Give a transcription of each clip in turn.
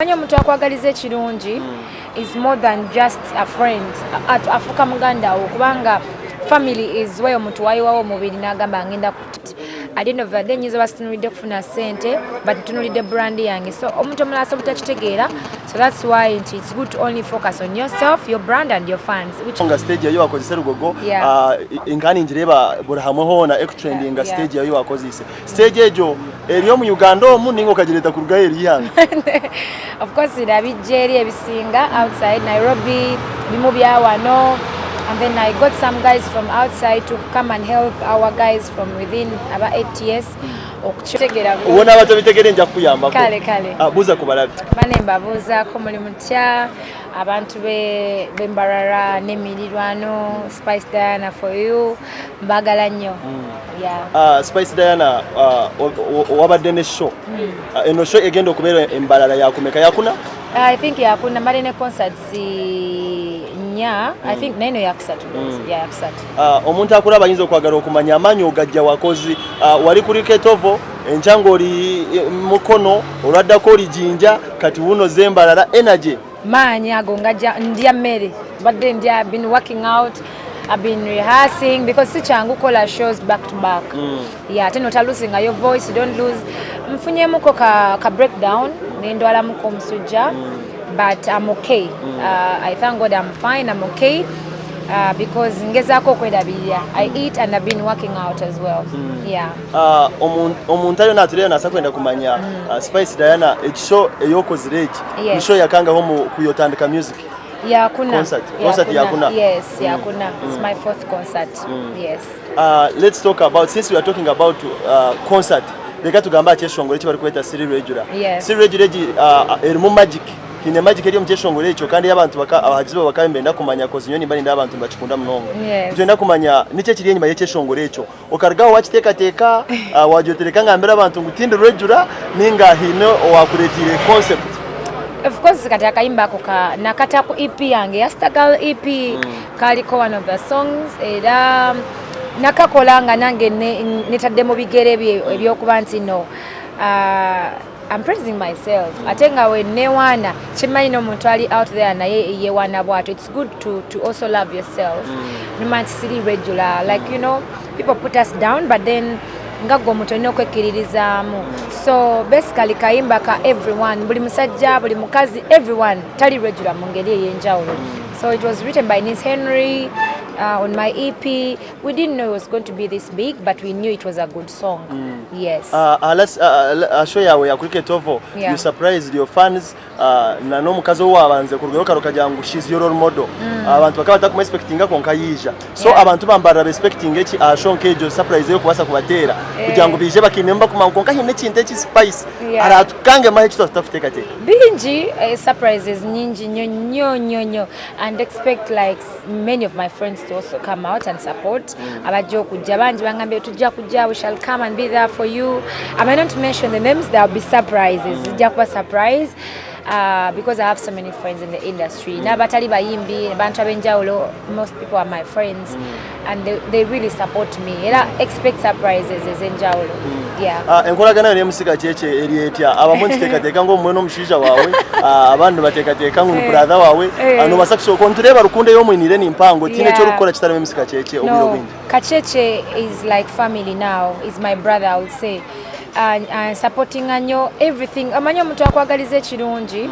When you akwagaliza ekirungi is more than just a friend. Afuka muganda okubanga family is where omuntu wayiwawo omubiri n'agamba ngenda kuti at the end of the day nyiza basitunulidde kufuna sente but tunulidde brand yange, so omuntu omulala asobola kitegeera, so that's why it's good to only focus on yourself, your brand and your fans. Nga stage yayo wakozese Lugogo ingani njireba buri hamwe hona trending stage yayo wakozese stage ejo eriyo mu Uganda omu ningo kagireta ku rugaye liyanga. Of course irabijeri ebisinga outside Nairobi bimu bya wano, and then I got some guys from outside to come and help our guys from within about 8 years. Ubona abatabitegereye nja kuyamba ko kale buza kubalabi banemba buza ko muri mutya abantu bembarara nemirirwano Spice Diana for you mbagala nnyo. Spice Diana wabadde ne show eno show egenda okubeera embalala yakumeka yakuna. I think yakuna marine concerts nya I think neno yakusatu yakusatu. Omuntu akulaba ayinza okwagala okumanya amanyi ogajja wakozi wali kuli Ketovo enchango oli mukono olwaddako oli jinja kati wuno zembalala energy manyi ago ngajja ndya mmere badde ndya been working out, I've been rehearsing because si changu kola shows back to back. Teno ta losing your voice, you don't lose. Mfunyemu ko ka breakdown nendwala muko msuja, but I'm okay. I thank God I'm fine, I'm okay. Because ngezako kwedabirya I eat and I've been working out as well. Omuntu ayo natuleo nasa kwenda kumanya Spice Diana ekisho eyokozireki nisho yakanga homo kuyotandika music. Concert yakuna. Yes, yakuna. It's my 4th concert. Yes. Let's talk about, since we are talking about concert, beka tugamba cyeshongole kibari kweta Siri Regular. Siri Regular erimu magic. Hine magic eri omukeshongole ekyo kandi abantu abahajizo bakabembenda kumanya kozi nyoni bali ndabantu mbakikunda mnongo. Tugenda kumanya nice kiri enyuma y'ekeshongole ekyo. Okargaho wakiteka wajotereka ngambira abantu ngutinde Regular ninga hino owakuretire concept. Of course kati akayimba ko nakata ku EP yange Yastagal EP kaliko one of the songs era nakakolanga nange netadde mu bigere ebyokuba nti no I'm praising myself. Atenga we newana chimanyi no muntu ali out there naye yewana bwato. It's good to also love yourself. Numanti Siri Regular, like you know people put us down but then ngago mutono kwekiririzamu. So basically kayimba ka everyone buli musajja buli mukazi everyone tali Regular mu ngeri eyenjawulo. So it was written by Nis Henry on my EP. We didn't know it was going to be this big, but we knew it was a good song. Yes. Let's show yawe ya kuri Ketovo. You surprised your fans. Na no mukazi wabanze ku rugero karo kajangu she's your role model. Abantu bakaba taku expectinga konkayija. So abantu bambara respecting eki shonkejo surprise yo kubasa kubatera kujangu bije bakinemba kumankonka hine kinte ki Spice. Aratukange mahe kito tafuteka te. Binji surprises nyinji nyonyo and expect like many of my friends to also come out and support. Abajo kujja banji bangambe tujja kujja, we shall come and be there for you. I might not mention the names, there will be surprises. Tujja kuba surprise. Because I have so many friends in the industry. Nabatali bayimbi, bantu abenjawulo, most people are my friends and they really support me. I expect surprises ezenjawulo. Enkolagana ne Mc Kacheche eri etya abamuntu tekateka ngo mwe no mushisha wawe abantu batekateka ngo brother wawe ano basakisho kontureba rukunde yo mwinire ni mpango tine cyo rukora kitare Mc Kacheche obiro bindi. Kacheche is like family now, is my brother I would say. And supporting anyo everything amanyo omuntu akwagaliza ekirungi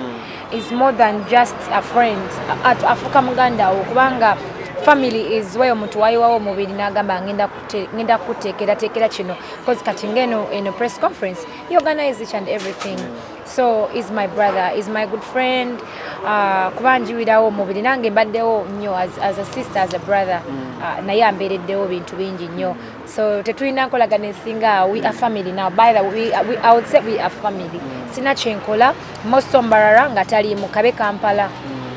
is more than just a friend. Afuka muganda okubanga family is where omuntu wayiwawo omubiri n'agamba ngenda kuteekera kino because kati ngeno in a press conference he organize each and everything. So is my brother, is my good friend. Kubanjiwirawo omubiri nange mbaddewo nnyo as a sister, as a brother. Naye ambeereddewo bintu bingi nnyo. So tetulina nkolagana esinga, we are family now. By the way, I would say we are family. Sina kyenkola most ombarara nga tali mu kabe Kampala.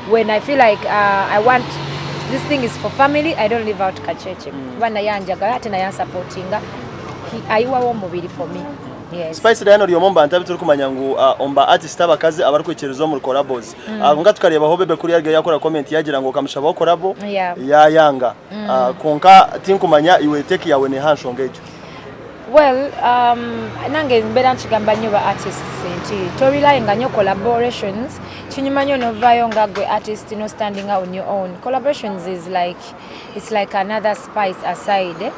When I feel like I want this thing is for family, I don't leave out Kacheche. Bana yanjagala ate naye supportinga. Ayiwawo omubiri for me. Yes. Spice Diana uri omomba ntabi turi kumanya ngo omba artist abakazi abari kwekerezo mu collabos. Nga tukareba ho bebe kuri yarge yakora comment yagira ngo kamushaba collabo ya yanga. Konka tinkumanya iwe take yawe ne hanshongejo. Well, nange mbeera nkigamba nnyo ba artists nti torilayinga nnyo collaborations kinyuma nnyo novaayo nga gwe artist no standing out on your own. Collaborations is like it's like another spice aside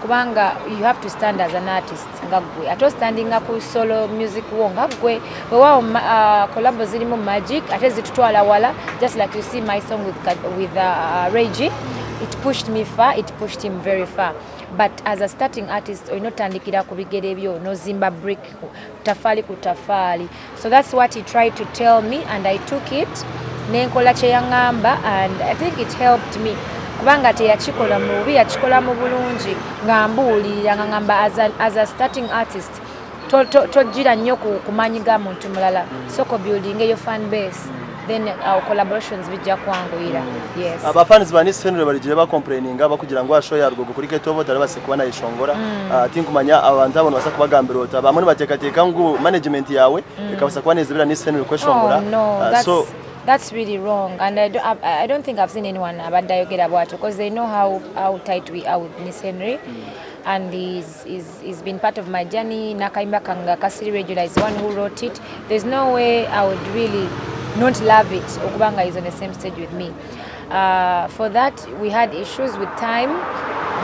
kubanga you have to stand as an artist nga gwe ate standing ku solo music wo nga gwe weewaawo collabo zirimu magic ate zitutwala wala, just like you see my song with Reggie. It pushed me far, it pushed him very far. But as a starting artist, oyinotandikira ku bigere byo nozimba brick tafali ku tafali. So that's what he tried to tell me, and I took it nenkola kye yaŋŋamba, and I think it helped me kubanga teyakikola mu bubi, yakikola mu bulungi nga mbuulirira nga ŋŋamba as a starting artist tojjira nnyo ku maanyi ga muntu mulala, soko building eyo fan base, then our collaborations bijja kwanguyira. Yes, abafans bani Henry baligire ba complaininga bakugira ngo asho ya rugogo kuri Ketobo tare base kubana ishongora tinkumanya abantu abone basa kubagambira ota bamwe batekateka ngo management yawe ikabasa kwanezebira ni Henry kweshongora. So that's really wrong, and I don't think I've seen anyone abadayogera about because they know how tight we are with Miss Henry. And he's been part of my journey. Nakaimba Kanga Kasiri Regular is the one who wrote it. There's no way I would really not love it. Okubanga is on the same stage with me. For that, we had issues with time.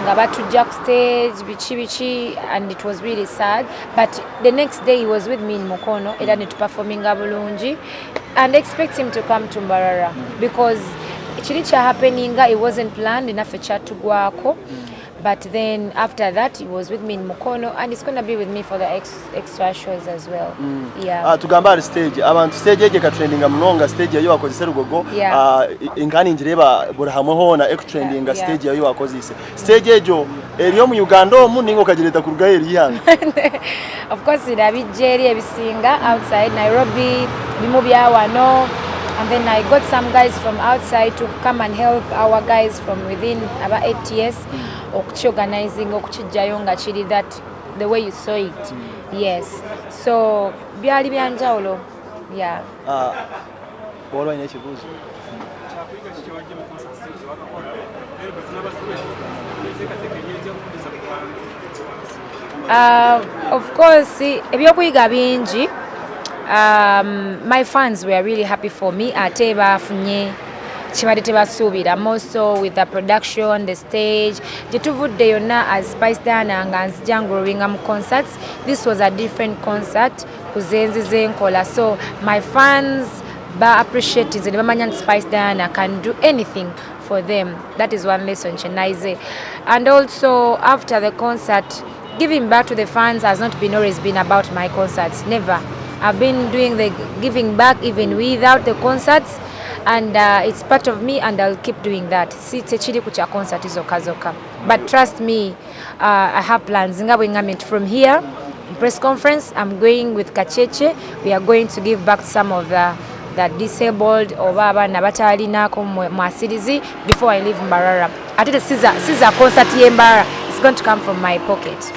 Ngabatu Jack stage, bichi, and it was really sad. But the next day he was with me in Mukono, edani to performing Bulungi, and expect him to come to Mbarara because chilicha happening. It wasn't planned enough for chat to go. But then after that, he was with me in Mukono, and he's going to be with me for the extra shows as well. Yeah. Tugamba stage. Abantu stage ege ka trending mnonga stage yayo wakozise rugogo. Ingani njireba burahamoho na trending stage yayo wakozise. Stage ejo eriyo mu Uganda omu ningo kagireta ku rugayeri yanga. Of course irabijeri ebisinga outside Nairobi, bimubya wano. And then I got some guys from outside to come and help our guys from within about 8 years. Organizing that the way you saw it. Yes. So byali byanjawulo. Yeah. Of course, ebyokuyiga bingi. My fans were really happy for me. Ate bafunye kibadde tebasuubira, more so with the production, the stage. Jetuvudde yonna as Spice Diana nga nzija ngulowinga mu concerts. This was a different concert kuzenzi zenkola. So my fans appreciate it. Bamanya Spice Diana can do anything for them. That is one lesson Chenaize. And also after the concert, giving back to the fans has not always been about my concerts. Never. I've been doing the giving back even without the concerts, and it's part of me, and I'll keep doing that. Si techiri kucha concert zoka. But trust me, I have plans. From here, press conference, I'm going with Kacheche. We are going to give back some of the disabled or baba nabatali nako mwasirizi before I leave Mbarara. At the Caesar concert here in Mbarara, it's going to come from my pocket.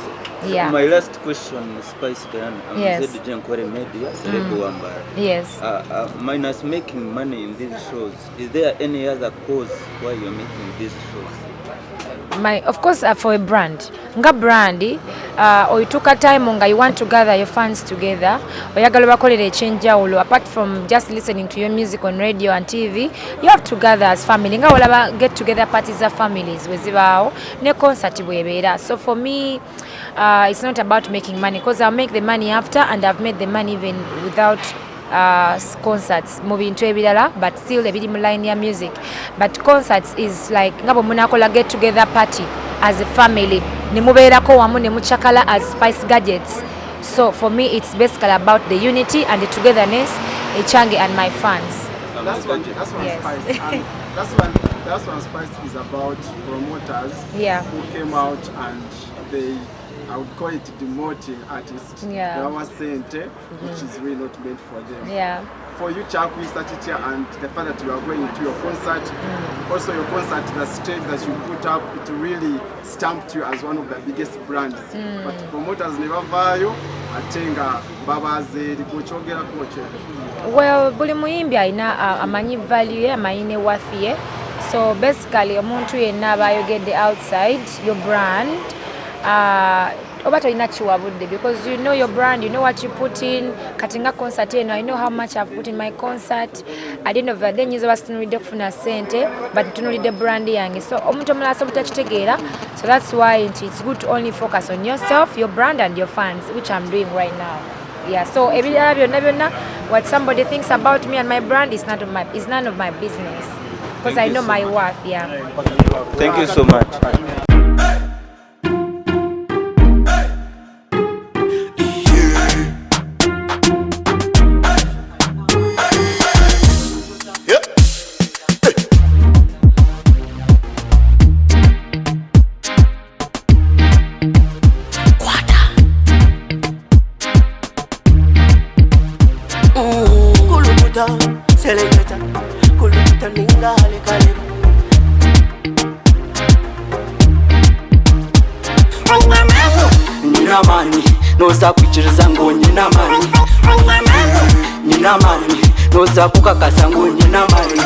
Yeah. My last question, Spice Diana. Yes. NKORE Media, Yes. Minus making money in these shows, is there any other cause why you're making these shows? Of course, for a brand. Nga brandi, or you took a time nga you want to gather your fans together, oyagala bakolere ekyenjawulo. Apart from just listening to your music on radio and TV, you have to gather as family. Nga olaba get together parties of families wezibaawo ne concert bwebeera. So for me, it's not about making money, because I'll make the money after, and I've made the money even without concerts mu bintu ebirala, but still ebiri mu line ya music. But concerts is like ngabo munakola get together party as a family, ne mubeerako wamu ne muchakala as Spice Gadgets. So for me it's basically about the unity and the togetherness, Echange and my fans. That's one Yes. Spice. And that's one Spice is about promoters who came out and they, I would call it demoting artists. Our center, which is really not meant for them. For you, Chuck, we started here, and the fact that you are going to your concert, also your concert, the stage that you put up, it really stamped you as one of the biggest brands. But promoters never value. Atenga babaze likuchogera koche. Well, buli muyimbi alina amanyi value, amanyi worth ye. So basically, omuntu yenna abayogedde outside your brand. obato inachiwabudde because you know your brand, you know what you put in. Katinga concert eno, I know how much I've put in my concert. At the end of the day nyizo basinulide kufuna sente but tunulide brand yange. So omuntu omulala asobola kitegeera. So that's why it's good to only focus on yourself, your brand and your fans, which I'm doing right now. Yeah, so what somebody thinks about me and my brand is none of my business. Because I know my worth, yeah. Thank you so much. Selecta, kuluta ningale kale. Nina mani, noza kuchiriza ngo nina mani. Nina mani, noza kukakasa ngo nina mani.